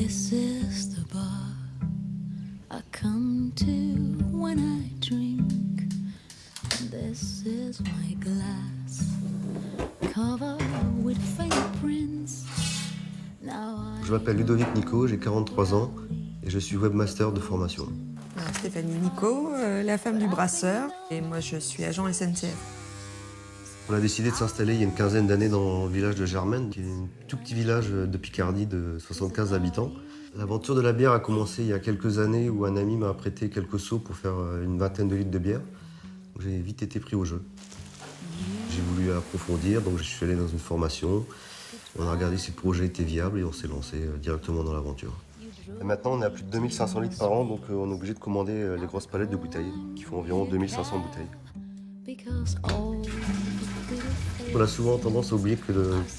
This is the bar I come to when I drink. This is my glass covered with fingerprints. Je m'appelle Ludovic Nico, j'ai 43 ans et je suis webmaster de formation. Stéphanie Nico, la femme du brasseur, et moi je suis agent SNCF. On a décidé de s'installer il y a une quinzaine d'années dans le village de Germaine, qui est un tout petit village de Picardie de 75 habitants. L'aventure de la bière a commencé il y a quelques années où un ami m'a prêté quelques seaux pour faire une vingtaine de litres de bière. J'ai vite été pris au jeu. J'ai voulu approfondir, donc je suis allé dans une formation. On a regardé si le projet était viable et on s'est lancé directement dans l'aventure. Et maintenant, on est à plus de 2500 litres par an, donc on est obligé de commander les grosses palettes de bouteilles, qui font environ 2500 bouteilles. On a souvent tendance à oublier que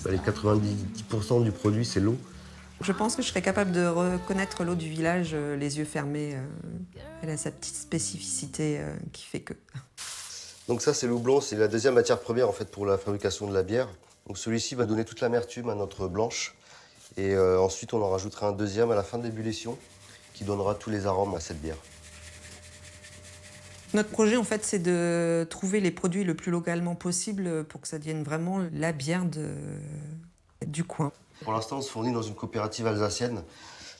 les 90% du produit, c'est l'eau. Je pense que je serais capable de reconnaître l'eau du village les yeux fermés. Elle a sa petite spécificité qui fait que... Donc ça, c'est le houblon, c'est la deuxième matière première en fait, pour la fabrication de la bière. Donc celui-ci va donner toute l'amertume à notre blanche. Et ensuite, on en rajoutera un deuxième à la fin de l'ébullition qui donnera tous les arômes à cette bière. Notre projet, en fait, c'est de trouver les produits le plus localement possible pour que ça devienne vraiment la bière du coin. Pour l'instant, on se fournit dans une coopérative alsacienne.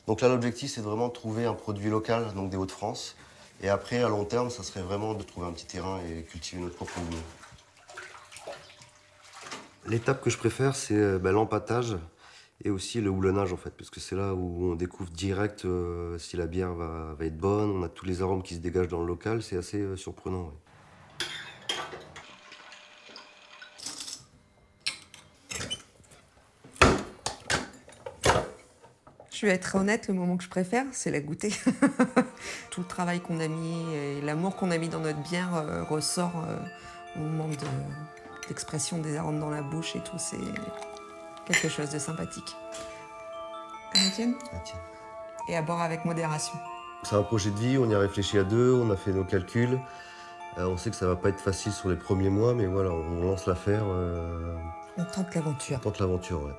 Donc là, l'objectif, c'est vraiment de trouver un produit local, donc des Hauts-de-France. Et après, à long terme, ça serait vraiment de trouver un petit terrain et cultiver notre propre houblon. L'étape que je préfère, c'est l'empâtage et aussi le houblonnage, en fait, parce que c'est là où on découvre direct si la bière va être bonne. On a tous les arômes qui se dégagent dans le local, c'est assez surprenant. Ouais. Je vais être honnête, le moment que je préfère, c'est la goûter. Tout le travail qu'on a mis et l'amour qu'on a mis dans notre bière ressort au moment d'expression des arômes dans la bouche et tout. C'est quelque chose de sympathique. À la tienne ? Ah, tiens. Et à boire avec modération. C'est un projet de vie, on y a réfléchi à deux, on a fait nos calculs. On sait que ça va pas être facile sur les premiers mois, mais voilà, on lance l'affaire. On tente l'aventure. On tente l'aventure, ouais.